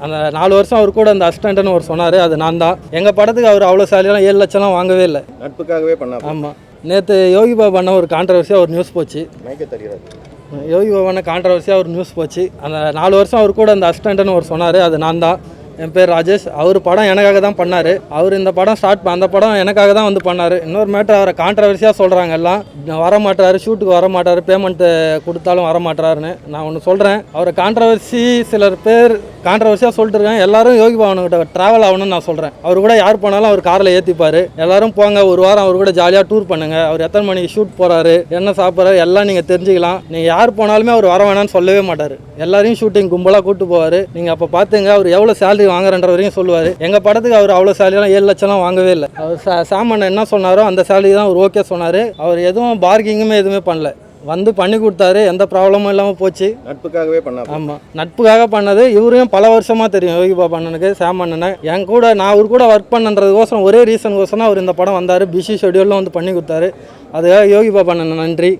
அந்த 4 வருஷம் அவர் கூட அந்த அசிஸ்டன்ட்னு ஒரு சொன்னார், அது நான் தான். எங்கள் படத்துக்கு அவர் அவ்வளோ சேலரிலாம் 7 லட்சம்லாம் வாங்கவே இல்லை. நட்புக்காகவே பண்ண. ஆமாம். நேற்று யோகி பாபா அண்ணா ஒரு கான்ட்ரவர்சியாக ஒரு நியூஸ் போச்சு. யோகி பாபா அண்ணா கான்ட்ரவர்சியாக ஒரு நியூஸ் போச்சு. அந்த 4 வருஷம் அவர் கூட அந்த அசிஸ்டன்ட்னு ஒரு சொன்னார், அது நான் தான். என் பேர் ராஜேஷ். அவர் படம் எனக்காக தான் பண்ணார். அவர் இந்த படம் அந்த படம் எனக்காக தான் வந்து பண்ணார். இன்னொரு மேட்டர், அவரை கான்ட்ரவர்சியாக சொல்கிறாங்க எல்லாம், வரமாட்டார், ஷூட்டுக்கு வரமாட்டார், பேமெண்ட்டு கொடுத்தாலும் வரமாட்டாருன்னு. நான் ஒன்று சொல்கிறேன், அவரை கான்ட்ரவர்சி சிலர் பேர் கான்ட்ரவர்சியாக சொல்லிட்டு இருக்காங்க. எல்லாரும் யோகி பாபனுக்கிட்ட ட்ராவல் ஆகணும்னு நான் சொல்கிறேன். அவர் கூட யார் போனாலும் அவர் காரில் ஏற்றிப்பார். எல்லாரும் போங்க, ஒரு வாரம் அவர் கூட ஜாலியாக டூர் பண்ணுங்கள். அவர் எத்தனை மணிக்கு ஷூட் போகிறாரு, என்ன சாப்பிட்றாரு எல்லாம் நீங்கள் தெரிஞ்சுக்கலாம். நீங்கள் யார் போனாலுமே அவர் வர வேணான்னு சொல்லவே மாட்டார். எல்லாரையும் ஷூட்டிங் கும்பலாக கூப்பிட்டு போவார். நீங்கள் அப்போ பார்த்துங்க, அவர் எவ்வளோ சேலரி வாங்குறன்ற வரையும் சொல்லுவார். எங்கள் படத்துக்கு அவர் அவ்வளோ சேலரிலாம் 7 லட்சம்லாம் வாங்கவே இல்லை. அவர் சாமண்ணன் என்ன சொன்னாரோ அந்த சேலரி தான் அவர் ஓகே சொன்னார். அவர் எதுவும் பார்கிங்குமே எதுவுமே பண்ணல, வந்து பண்ணி கொடுத்தாரு. எந்த ப்ராப்ளமும் இல்லாமல் போச்சு. நட்புக்காகவே பண்ண. ஆமாம், நட்புக்காக பண்ணது. இவரையும் பல வருஷமாக தெரியும் யோகி பாபா அண்ணனுக்கு, சாம் அண்ணனை. என் கூட நான் அவர் கூட ஒர்க் பண்ணுறதுக்கோசரம் ஒரே ரீசனுக்கோசரம் அவர் இந்த படம் வந்தார். பிஸி ஷெடியூலில் வந்து பண்ணி கொடுத்தாரு. அதுக்காக யோகி பாபா அண்ணன் நன்றி.